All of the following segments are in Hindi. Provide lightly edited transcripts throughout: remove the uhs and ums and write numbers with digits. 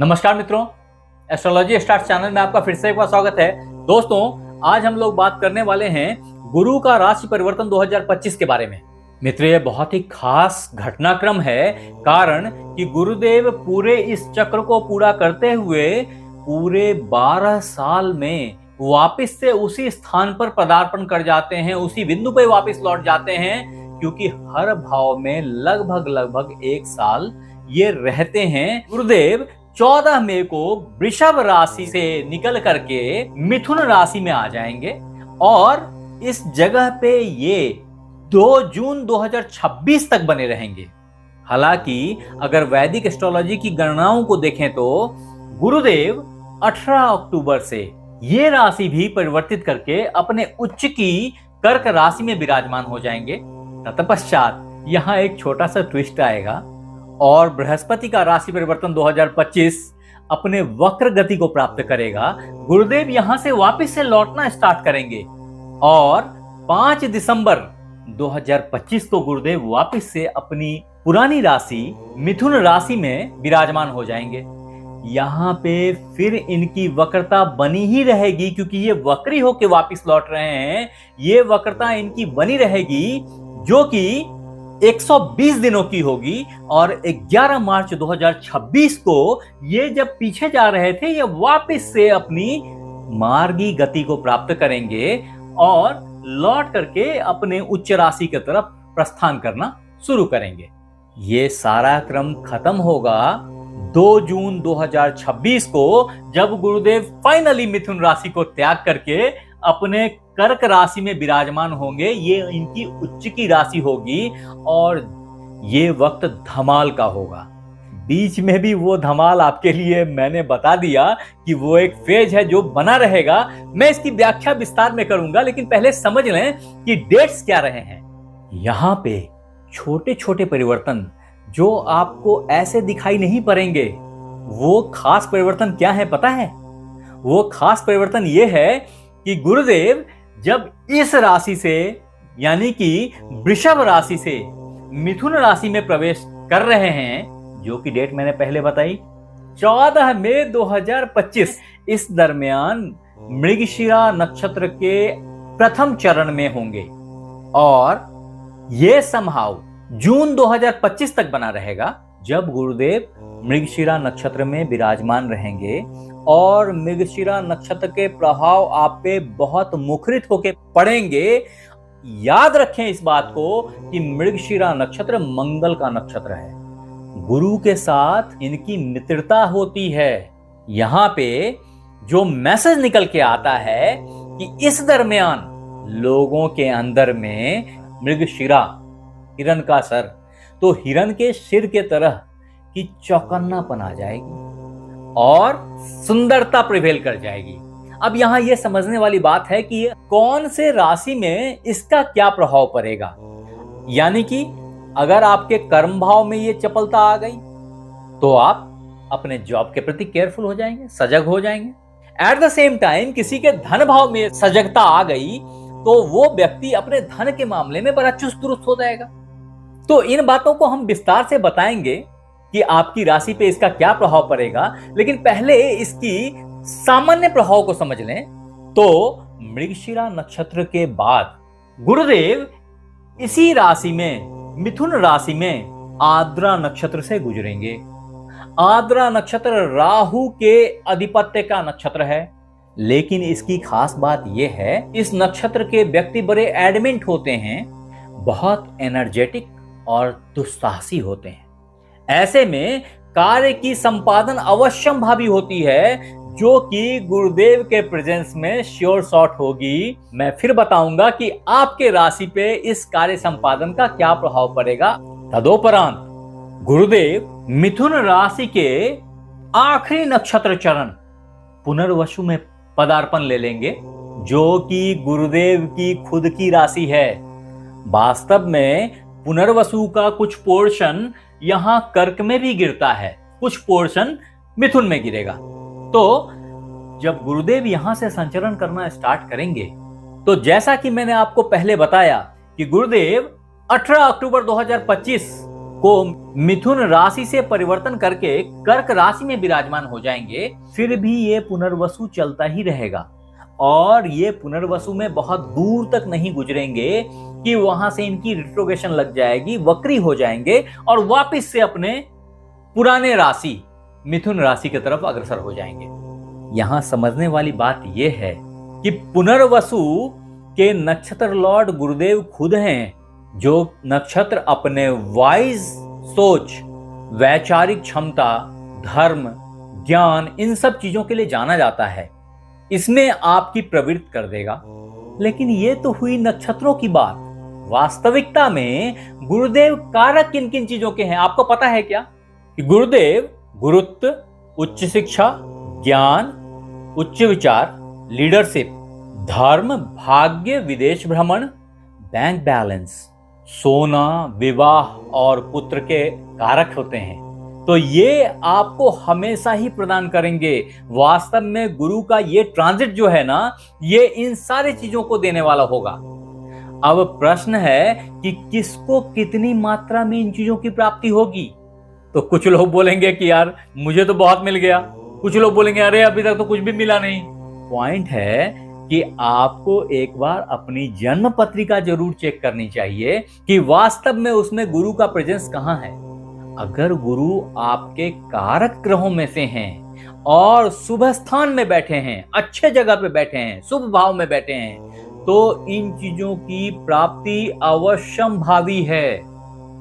नमस्कार मित्रों, एस्ट्रोलॉजी स्टार्ट चैनल में आपका फिर से एक बार स्वागत है। दोस्तों, आज हम लोग बात करने वाले हैं गुरु का राशि परिवर्तन 2025 के बारे में। मित्र, ये बहुत ही खास घटनाक्रम है, कारण कि गुरुदेव पूरे इस चक्र को पूरा करते हुए पूरे 12 साल में वापस से उसी स्थान पर पदार्पण कर जाते हैं, उसी बिंदु पर वापस लौट जाते हैं, क्योंकि हर भाव में लगभग 1 साल ये रहते हैं। गुरुदेव 14 मई को वृषभ राशि से निकल करके मिथुन राशि में आ जाएंगे और इस जगह पे ये 2 जून 2026 तक बने रहेंगे। हालांकि अगर वैदिक एस्ट्रोलॉजी की गणनाओं को देखें तो गुरुदेव 18 अक्टूबर से ये राशि भी परिवर्तित करके अपने उच्च की कर्क राशि में विराजमान हो जाएंगे। तत्पश्चात यहाँ एक छोटा सा ट्विस्ट आएगा और बृहस्पति का राशि परिवर्तन 2025 अपने वक्र गति को प्राप्त करेगा। गुरुदेव यहां से वापस से लौटना स्टार्ट करेंगे और 5 दिसंबर 2025 को गुरुदेव वापस से अपनी पुरानी राशि मिथुन राशि में विराजमान हो जाएंगे। यहाँ पे फिर इनकी वक्रता बनी ही रहेगी, क्योंकि ये वक्री होके वापस लौट रहे हैं। ये वक्रता इनकी बनी रहेगी जो कि 120 दिनों की होगी और 11 मार्च 2026 को ये जब पीछे जा रहे थे, ये वापस से अपनी मार्गी गति को प्राप्त करेंगे और लौट करके अपने उच्च राशि की तरफ प्रस्थान करना शुरू करेंगे। ये सारा क्रम खत्म होगा 2 जून 2026 को, जब गुरुदेव फाइनली मिथुन राशि को त्याग करके अपने कर्क राशि में विराजमान होंगे। ये इनकी उच्च की राशि होगी और ये वक्त धमाल का होगा। बीच में भी वो धमाल आपके लिए मैंने बता दिया कि वो एक फेज है जो बना रहेगा। मैं इसकी व्याख्या विस्तार में करूंगा, लेकिन पहले समझ लें कि डेट्स क्या रहे हैं। यहाँ पे छोटे छोटे परिवर्तन जो आपको ऐसे दिखाई नहीं पड़ेंगे, वो खास परिवर्तन क्या है पता है? वो खास परिवर्तन ये है कि गुरुदेव जब इस राशि से, यानी कि वृषभ राशि से मिथुन राशि में प्रवेश कर रहे हैं, जो कि डेट मैंने पहले बताई 14 मई 2025, इस दरमियान मृगशिरा नक्षत्र के प्रथम चरण में होंगे और यह समहाउ जून 2025 तक बना रहेगा, जब गुरुदेव मृगशिरा नक्षत्र में विराजमान रहेंगे और मृगशिरा नक्षत्र के प्रभाव आप पे बहुत मुखरित होके पड़ेंगे। याद रखें इस बात को कि मृगशिरा नक्षत्र मंगल का नक्षत्र है, गुरु के साथ इनकी मित्रता होती है। यहाँ पे जो मैसेज निकल के आता है कि इस दरमियान लोगों के अंदर में मृगशिरा, हिरण का सर, तो हिरण के सिर के तरह की चौकन्नापन आ जाएगी और सुंदरता प्रिवेल कर जाएगी। अब यहाँ ये समझने वाली बात है कि कौन से राशि में इसका क्या प्रभाव पड़ेगा। यानी कि अगर आपके कर्म भाव में ये चपलता आ गई तो आप अपने जॉब के प्रति केयरफुल हो जाएंगे, सजग हो जाएंगे। एट द सेम टाइम किसी के धन भाव में सजगता आ गई तो वो व्यक्ति अपने धन के मामले में बड़ा चुस्त दुरुस्त हो जाएगा। तो इन बातों को हम विस्तार से बताएंगे कि आपकी राशि पे इसका क्या प्रभाव पड़ेगा, लेकिन पहले इसकी सामान्य प्रभाव को समझ लें। तो मृगशिरा नक्षत्र के बाद गुरुदेव इसी राशि में, मिथुन राशि में आद्रा नक्षत्र से गुजरेंगे। आद्रा नक्षत्र राहु के आधिपत्य का नक्षत्र है, लेकिन इसकी खास बात यह है, इस नक्षत्र के व्यक्ति बड़े एडमेंट होते हैं, बहुत एनर्जेटिक और दुस्साहसी होते हैं। ऐसे में कार्य की संपादन अवश्यंभावी होती है, जो कि गुरुदेव के प्रेजेंस में श्योर शॉट होगी। मैं फिर बताऊंगा कि आपके राशि पे इस कार्य संपादन का क्या प्रभाव पड़ेगा। तदोपरांत गुरुदेव मिथुन राशि के आखिरी नक्षत्र चरण पुनर्वसु में पदार्पण ले लेंगे, जो कि गुरुदेव की खुद की राशि है। वास्तव में पुनर्वसु का कुछ पोर्शन यहां कर्क में भी गिरता है, कुछ पोर्शन मिथुन में गिरेगा। तो जब गुरुदेव यहां से संचरण करना स्टार्ट करेंगे, तो जैसा कि मैंने आपको पहले बताया कि गुरुदेव 18 अक्टूबर 2025 को मिथुन राशि से परिवर्तन करके कर्क राशि में विराजमान हो जाएंगे, फिर भी ये पुनर्वसु चलता ही रहेगा और ये पुनर्वसु में बहुत दूर तक नहीं गुजरेंगे कि वहां से इनकी रिट्रोग्रेशन लग जाएगी, वक्री हो जाएंगे और वापस से अपने पुराने राशि मिथुन राशि की तरफ अग्रसर हो जाएंगे। यहां समझने वाली बात यह है कि पुनर्वसु के नक्षत्र लॉर्ड गुरुदेव खुद हैं, जो नक्षत्र अपने वाइज सोच, वैचारिक क्षमता, धर्म, ज्ञान, इन सब चीजों के लिए जाना जाता है। इसमें आपकी प्रवृत्ति कर देगा। लेकिन ये तो हुई नक्षत्रों की बात। वास्तविकता में गुरुदेव कारक किन किन चीजों के हैं आपको पता है क्या? कि गुरुदेव गुरुत्व, उच्च शिक्षा, ज्ञान, उच्च विचार, लीडरशिप, धर्म, भाग्य, विदेश भ्रमण, बैंक बैलेंस, सोना, विवाह और पुत्र के कारक होते हैं। तो ये आपको हमेशा ही प्रदान करेंगे। वास्तव में गुरु का ये ट्रांजिट जो है ना, ये इन सारी चीजों को देने वाला होगा। अब प्रश्न है कि किसको कितनी मात्रा में इन चीजों की प्राप्ति होगी। तो कुछ लोग बोलेंगे कि यार मुझे तो बहुत मिल गया, कुछ लोग बोलेंगे अरे अभी तक तो कुछ भी मिला नहीं। पॉइंट है कि आपको एक बार अपनी जन्म पत्रिका जरूर चेक करनी चाहिए कि वास्तव में उसमें गुरु का प्रेजेंस कहां है। अगर गुरु आपके कारक ग्रहों में से हैं और शुभ स्थान में बैठे हैं, अच्छे जगह पे बैठे हैं, शुभ भाव में बैठे हैं, तो इन चीजों की प्राप्ति अवश्यंभावी है।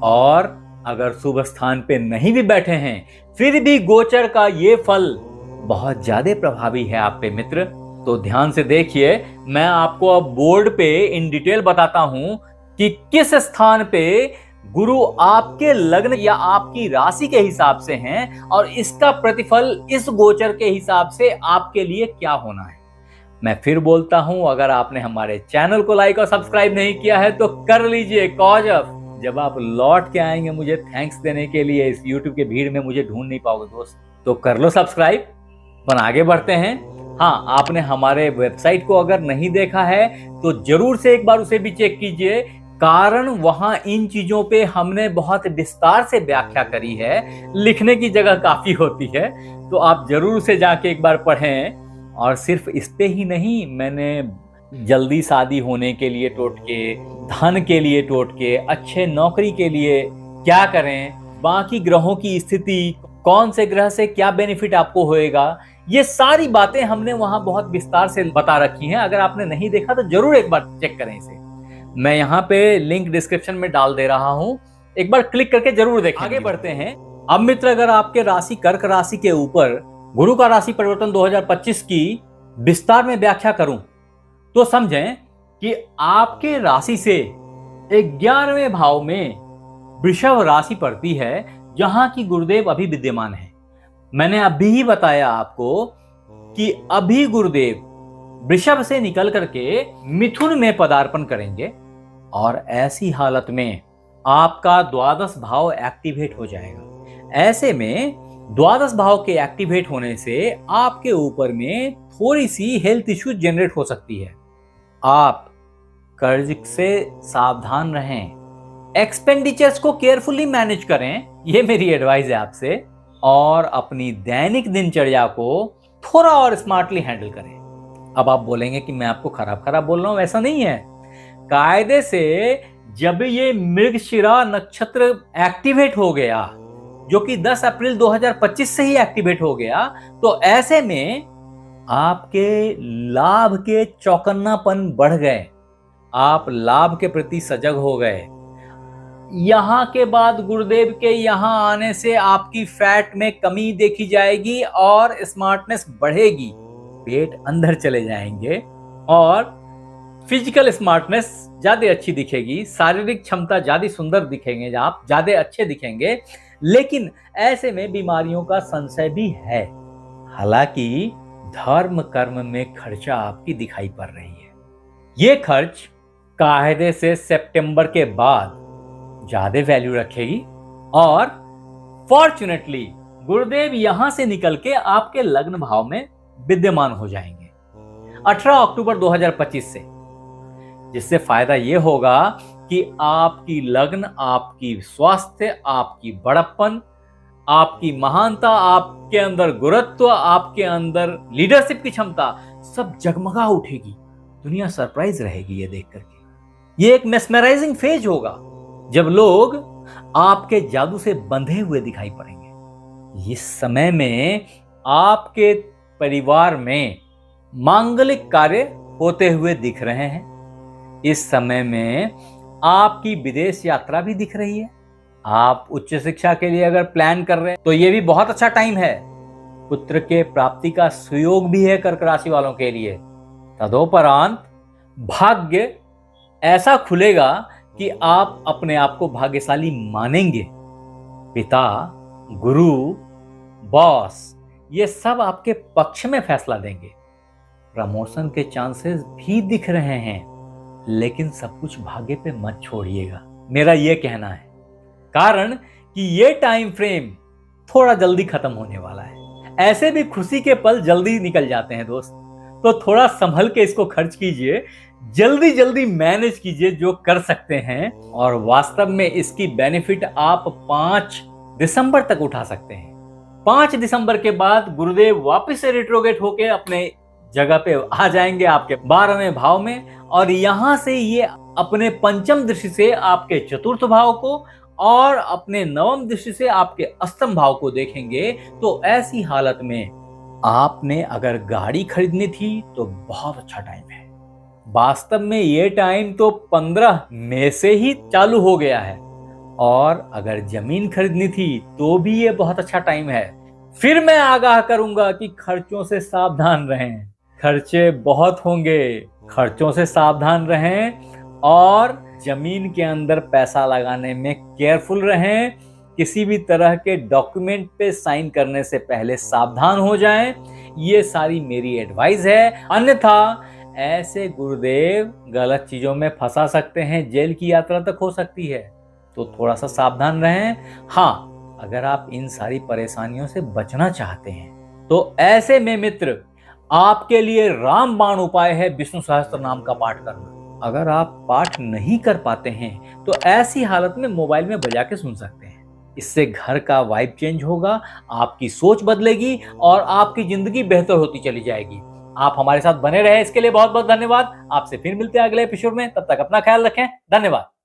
और अगर शुभ स्थान पे नहीं भी बैठे हैं, फिर भी गोचर का ये फल बहुत ज्यादा प्रभावी है आप पे मित्र। तो ध्यान से देखिए, मैं आपको अब बोर्ड पे इन डिटेल बताता हूं कि किस स्थान पे गुरु आपके लग्न या आपकी राशि के हिसाब से हैं और इसका प्रतिफल इस गोचर के हिसाब से आपके लिए क्या होना है। मैं फिर बोलता हूं, अगर आपने हमारे चैनल को लाइक और सब्सक्राइब नहीं किया है तो कर लीजिए। कॉज ऑफ जब आप लौट के आएंगे मुझे थैंक्स देने के लिए, इस यूट्यूब के भीड़ में मुझे ढूंढ नहीं पाओगे दोस्त, तो कर लो सब्सक्राइब। अपन आगे बढ़ते हैं। हाँ, आपने हमारे वेबसाइट को अगर नहीं देखा है तो जरूर से एक बार उसे भी चेक कीजिए, कारण वहां इन चीजों पे हमने बहुत विस्तार से व्याख्या करी है। लिखने की जगह काफी होती है, तो आप जरूर से जाके एक बार पढ़ें। और सिर्फ इस पे ही नहीं, मैंने जल्दी शादी होने के लिए टोटके, धन के लिए टोटके, अच्छे नौकरी के लिए क्या करें, बाकी ग्रहों की स्थिति, कौन से ग्रह से क्या बेनिफिट आपको होएगा, ये सारी बातें हमने वहां बहुत विस्तार से बता रखी हैं। अगर आपने नहीं देखा तो जरूर एक बार चेक करें इसे। मैं यहाँ पे लिंक डिस्क्रिप्शन में डाल दे रहा हूं, एक बार क्लिक करके जरूर देखें। आगे बढ़ते हैं। अब मित्र, अगर आपके राशि कर्क राशि के ऊपर गुरु का राशि परिवर्तन 2025 की विस्तार में व्याख्या करूं तो समझें कि आपके राशि से 11वें भाव में वृषभ राशि पड़ती है, जहां की गुरुदेव अभी विद्यमान है। मैंने अभी ही बताया आपको कि अभी गुरुदेव वृषभ से निकल करके मिथुन में पदार्पण करेंगे और ऐसी हालत में आपका द्वादश भाव एक्टिवेट हो जाएगा। ऐसे में द्वादश भाव के एक्टिवेट होने से आपके ऊपर में थोड़ी सी हेल्थ इश्यूज जनरेट हो सकती है। आप कर्ज से सावधान रहें, एक्सपेंडिचर्स को केयरफुली मैनेज करें, ये मेरी एडवाइस है आपसे। और अपनी दैनिक दिनचर्या को थोड़ा और स्मार्टली हैंडल करें। अब आप बोलेंगे कि मैं आपको खराब खराब बोल रहा हूं, ऐसा नहीं है। कायदे से जब ये मृगशिरा नक्षत्र एक्टिवेट हो गया, जो कि 10 अप्रैल 2025 से ही एक्टिवेट हो गया, तो ऐसे में आपके लाभ के चौकन्नापन बढ़ गए, आप लाभ के प्रति सजग हो गए। यहां के बाद गुरुदेव के यहां आने से आपकी फैट में कमी देखी जाएगी और स्मार्टनेस बढ़ेगी, पेट अंदर चले जाएंगे और फिजिकल स्मार्टनेस ज्यादा अच्छी दिखेगी, शारीरिक क्षमता ज्यादा सुंदर दिखेंगे, आप ज्यादा अच्छे दिखेंगे। लेकिन ऐसे में बीमारियों का संशय भी है। हालांकि धर्म कर्म में खर्चा आपकी दिखाई पड़ रही है। ये खर्च कायदे से सितंबर के बाद ज्यादा वैल्यू रखेगी और फॉर्चुनेटली गुरुदेव यहां से निकल के आपके लग्न भाव में विद्यमान हो जाएंगे 18 अक्टूबर 2025 से, जिससे फायदा यह होगा कि आपकी लग्न, आपकी स्वास्थ्य, आपकी बड़प्पन, आपकी महानता, आपके अंदर गुरुत्व, आपके अंदर लीडरशिप की क्षमता सब जगमगा उठेगी। दुनिया सरप्राइज रहेगी ये देख करके। ये एक मेस्मराइजिंग फेज होगा जब लोग आपके जादू से बंधे हुए दिखाई पड़ेंगे। इस समय में आपके परिवार में मांगलिक कार्य होते हुए दिख रहे हैं। इस समय में आपकी विदेश यात्रा भी दिख रही है। आप उच्च शिक्षा के लिए अगर प्लान कर रहे हैं तो ये भी बहुत अच्छा टाइम है। पुत्र के प्राप्ति का सुयोग भी है कर्क राशि वालों के लिए। तदोपरांत भाग्य ऐसा खुलेगा कि आप अपने आप को भाग्यशाली मानेंगे। पिता, गुरु, बॉस ये सब आपके पक्ष में फैसला देंगे। प्रमोशन के चांसेस भी दिख रहे हैं, लेकिन सब कुछ भाग्य पे मत छोड़िएगा, मेरा यह कहना है। कारण कि ये टाइम फ्रेम थोड़ा जल्दी खत्म होने वाला है। ऐसे भी खुशी के पल जल्दी निकल जाते हैं दोस्त, तो थोड़ा संभल के इसको खर्च कीजिए, जल्दी जल्दी मैनेज कीजिए जो कर सकते हैं। और वास्तव में इसकी बेनिफिट आप 5 दिसंबर तक उठा सकते हैं। 5 दिसंबर के बाद गुरुदेव वापस से रिट्रोगेट होके अपने जगह पे आ जाएंगे आपके 12वें भाव में, और यहां से ये अपने पंचम दृष्टि से आपके चतुर्थ भाव को और अपने नवम दृष्टि से आपके अष्टम भाव को देखेंगे। तो ऐसी हालत में आपने अगर गाड़ी खरीदनी थी तो बहुत अच्छा टाइम है। वास्तव में ये टाइम तो 15 मई से ही चालू हो गया है, और अगर जमीन खरीदनी थी तो भी ये बहुत अच्छा टाइम है। फिर मैं आगाह करूंगा कि खर्चों से सावधान रहें, खर्चे बहुत होंगे, खर्चों से सावधान रहें और जमीन के अंदर पैसा लगाने में केयरफुल रहें। किसी भी तरह के डॉक्यूमेंट पे साइन करने से पहले सावधान हो जाएं। ये सारी मेरी एडवाइस है, अन्यथा ऐसे गुरुदेव गलत चीजों में फंसा सकते हैं, जेल की यात्रा तक हो सकती है। तो थोड़ा सा सावधान रहें। हाँ, अगर आप इन सारी परेशानियों से बचना चाहते हैं तो ऐसे में मित्र आपके लिए रामबाण उपाय है विष्णु सहस्त्र नाम का पाठ करना। अगर आप पाठ नहीं कर पाते हैं तो ऐसी हालत में मोबाइल में बजा के सुन सकते हैं। इससे घर का वाइब चेंज होगा, आपकी सोच बदलेगी और आपकी जिंदगी बेहतर होती चली जाएगी। आप हमारे साथ बने रहे, इसके लिए बहुत बहुत धन्यवाद। आपसे फिर मिलते हैं अगले एपिसोड में, तब तक अपना ख्याल रखें। धन्यवाद।